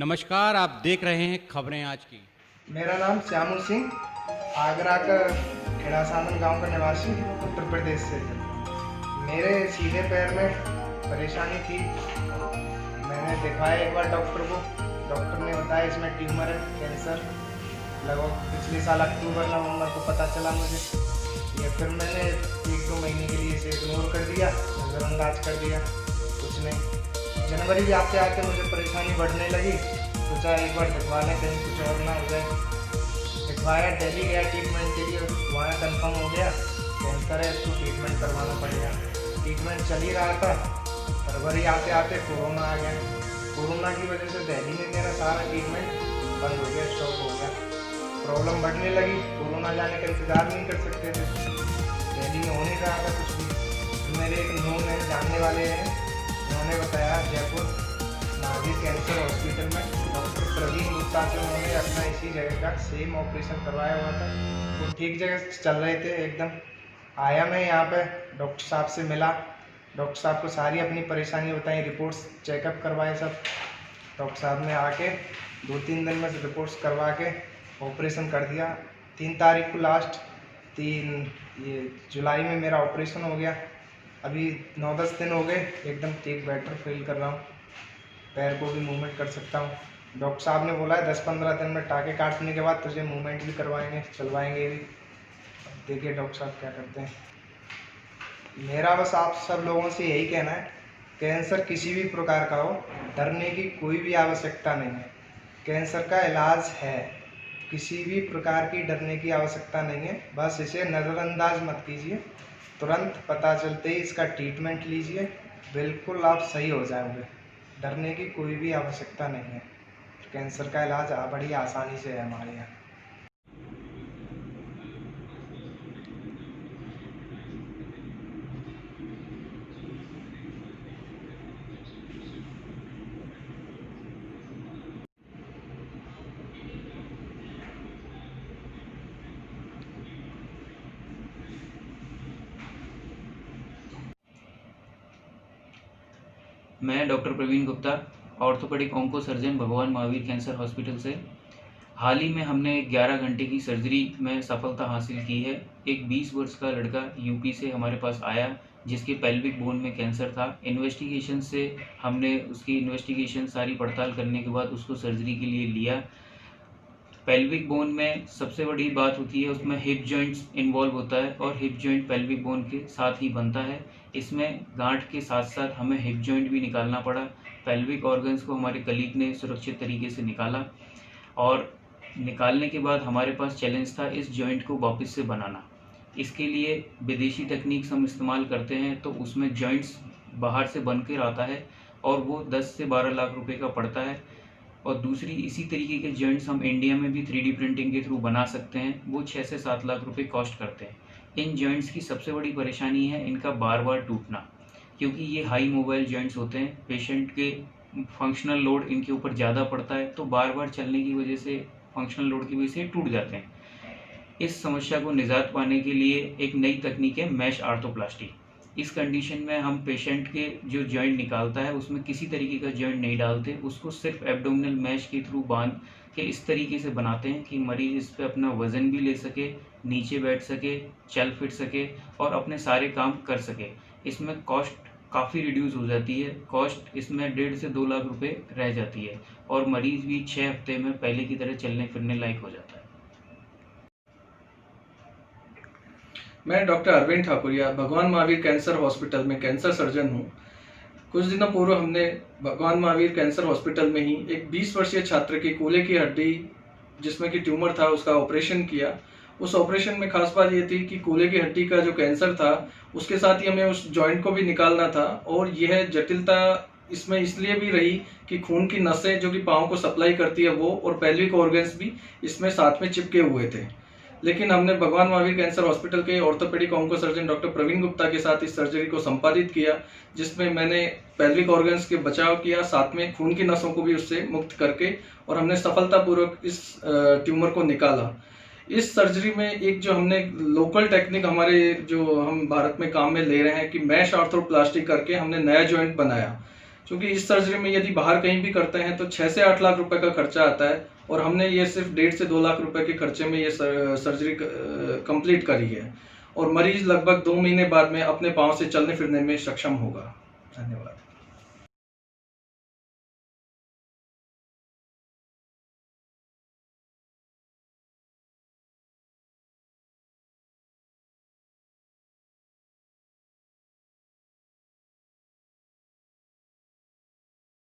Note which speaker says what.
Speaker 1: नमस्कार, आप देख रहे हैं खबरें आज की।
Speaker 2: मेरा नाम श्यामू सिंह, आगरा का खेड़ा सामन गांव का निवासी, उत्तर प्रदेश से है। मेरे सीधे पैर में परेशानी थी। मैंने दिखाया एक बार डॉक्टर को। डॉक्टर ने बताया इसमें ट्यूमर है, कैंसर। लगभग पिछले साल अक्टूबर नवंबर को पता चला मुझे। ये फिर मैंने 1-2 महीने के लिए इसे इग्नोर कर दिया, नज़रअंदाज कर दिया, कुछ नहीं। जनवरी भी आते आते मुझे परेशानी बढ़ने लगी। सोचा एक बार दिखवा लें, कहीं कुछ और ना हो जाए। दिखवाया, दिल्ली गया ट्रीटमेंट के लिए, वहाँ कंफर्म हो गया कैंसर है, इसको ट्रीटमेंट करवाना पड़ेगा। ट्रीटमेंट चल ही रहा था। फरवरी आते आते कोरोना आ गया। कोरोना की वजह से दिल्ली में मेरा सारा ट्रीटमेंट बंद हो गया, स्टॉप हो गया। प्रॉब्लम बढ़ने लगी। कोरोना जाने का इंतज़ार नहीं कर सकते थे, दिल्ली में हो नहीं रहा था कुछ भी। तो मेरे एक नोन है, जानने वाले हैं, उन्होंने बताया जयपुर नागरिक कैंसर हॉस्पिटल में डॉक्टर प्रवीण गुप्ता से उन्होंने अपना इसी जगह का सेम ऑपरेशन करवाया हुआ था। वो ठीक जगह चल रहे थे एकदम। आया मैं यहाँ पे, डॉक्टर साहब से मिला, डॉक्टर साहब को सारी अपनी परेशानी बताई, रिपोर्ट्स चेकअप करवाए सब। डॉक्टर साहब ने आके 2-3 दिन में रिपोर्ट्स करवा के ऑपरेशन कर दिया। 3 तारीख को लास्ट 3 ये जुलाई में मेरा ऑपरेशन हो गया। अभी 9-10 दिन हो गए, एकदम ठीक बेटर फील कर रहा हूँ, पैर को भी मूवमेंट कर सकता हूँ। डॉक्टर साहब ने बोला है 10-15 दिन में टाँके काटने के बाद तुझे मूवमेंट भी करवाएंगे, चलवाएंगे भी। अब देखिए डॉक्टर साहब क्या करते हैं। मेरा बस आप सब लोगों से यही कहना है, कैंसर किसी भी प्रकार का हो, डरने की कोई भी आवश्यकता नहीं है। कैंसर का इलाज है, किसी भी प्रकार की डरने की आवश्यकता नहीं है। बस इसे नज़रअंदाज मत कीजिए, तुरंत पता चलते ही इसका ट्रीटमेंट लीजिए, बिल्कुल आप सही हो जाओगे। डरने की कोई भी आवश्यकता नहीं है। कैंसर का इलाज बड़ी आसानी से है हमारे यहाँ।
Speaker 3: मैं doctor Praveen Gupta, orthopaedic onco surgeon, Bhagwan Mahavir cancer hospital से। हाल ही में हमने 11 घंटे की सर्जरी में सफलता हासिल की है। एक 20 वर्ष का लड़का यूपी से हमारे पास आया, जिसके पेल्विक बोन में कैंसर था। इन्वेस्टिगेशन से हमने उसकी इन्वेस्टिगेशन सारी पड़ताल करने के बाद उसको सर्जरी के लिए लिया। पेल्विक बोन में सबसे बड़ी बात होती है, उसमें हिप जॉइंट्स इन्वॉल्व होता है और हिप जॉइंट पेल्विक बोन के साथ ही बनता है। इसमें गांठ के साथ साथ हमें हिप जॉइंट भी निकालना पड़ा। पेल्विक ऑर्गन्स को हमारे कलीग ने सुरक्षित तरीके से निकाला और निकालने के बाद हमारे पास चैलेंज था इस जॉइंट को वापस से बनाना। इसके लिए विदेशी टेक्निक्स हम इस्तेमाल करते हैं, तो उसमें जॉइंट्स बाहर से बन कर आता है और वो 10 से 12 लाख रुपए का पड़ता है। और दूसरी इसी तरीके के जॉइंट्स हम इंडिया में भी 3D प्रिंटिंग के थ्रू बना सकते हैं, वो 6 से 7 लाख रुपए कॉस्ट करते हैं। इन जॉइंट्स की सबसे बड़ी परेशानी है इनका बार बार टूटना, क्योंकि ये हाई मोबाइल जॉइंट्स होते हैं। पेशेंट के फंक्शनल लोड इनके ऊपर ज़्यादा पड़ता है, तो बार बार चलने की वजह से, फंक्शनल लोड की वजह से टूट जाते हैं। इस समस्या को निजात पाने के लिए एक नई तकनीक है मैश आर्थोप्लास्टी। इस कंडीशन में हम पेशेंट के जो जॉइंट निकालता है उसमें किसी तरीके का जॉइंट नहीं डालते, उसको सिर्फ एब्डोमिनल मैश के थ्रू बांध के इस तरीके से बनाते हैं कि मरीज इस पर अपना वजन भी ले सके, नीचे बैठ सके, चल फिर सके और अपने सारे काम कर सके। इसमें कॉस्ट काफ़ी रिड्यूस हो जाती है। कॉस्ट इसमें 1.5 से 2 लाख रुपए रह जाती है और मरीज भी 6 हफ्ते में पहले की तरह चलने फिरने लायक हो जाता है।
Speaker 4: मैं डॉक्टर अरविंद ठाकुरिया, भगवान महावीर कैंसर हॉस्पिटल में कैंसर सर्जन हूँ। कुछ दिनों पूर्व हमने भगवान महावीर कैंसर हॉस्पिटल में ही एक 20 वर्षीय छात्र की कूल्हे की हड्डी, जिसमें कि ट्यूमर था, उसका ऑपरेशन किया। उस ऑपरेशन में खास बात ये थी कि कूल्हे की हड्डी का जो कैंसर था उसके साथ ही हमें उस जॉइंट को भी निकालना था। और यह जटिलता इसमें इसलिए भी रही कि खून की नसें जो कि पाँव को सप्लाई करती है वो, और पेल्विक ऑर्गन्स भी इसमें साथ में चिपके हुए थे। लेकिन हमने भगवान महावीर कैंसर हॉस्पिटल के orthopaedic onco surgeon doctor Praveen Gupta के साथ इस सर्जरी को संपादित किया, जिसमें मैंने पेल्विक ऑर्गन्स के बचाव किया, साथ में खून की नसों को भी उससे मुक्त करके, और हमने सफलतापूर्वक इस ट्यूमर को निकाला। इस सर्जरी में एक जो हमने लोकल टेक्निक हमारे जो हम भारत में काम में ले रहे हैं कि मैश आर्थोप्लास्टी करके हमने नया जॉइंट बनाया, क्योंकि इस सर्जरी में यदि बाहर कहीं भी करते हैं तो 6 से 8 लाख रुपए का खर्चा आता है, और हमने ये सिर्फ 1.5 से 2 लाख रुपए के खर्चे में ये सर्जरी कंप्लीट करी है, और मरीज लगभग 2 महीने बाद में अपने पाँव से चलने फिरने में सक्षम होगा। धन्यवाद।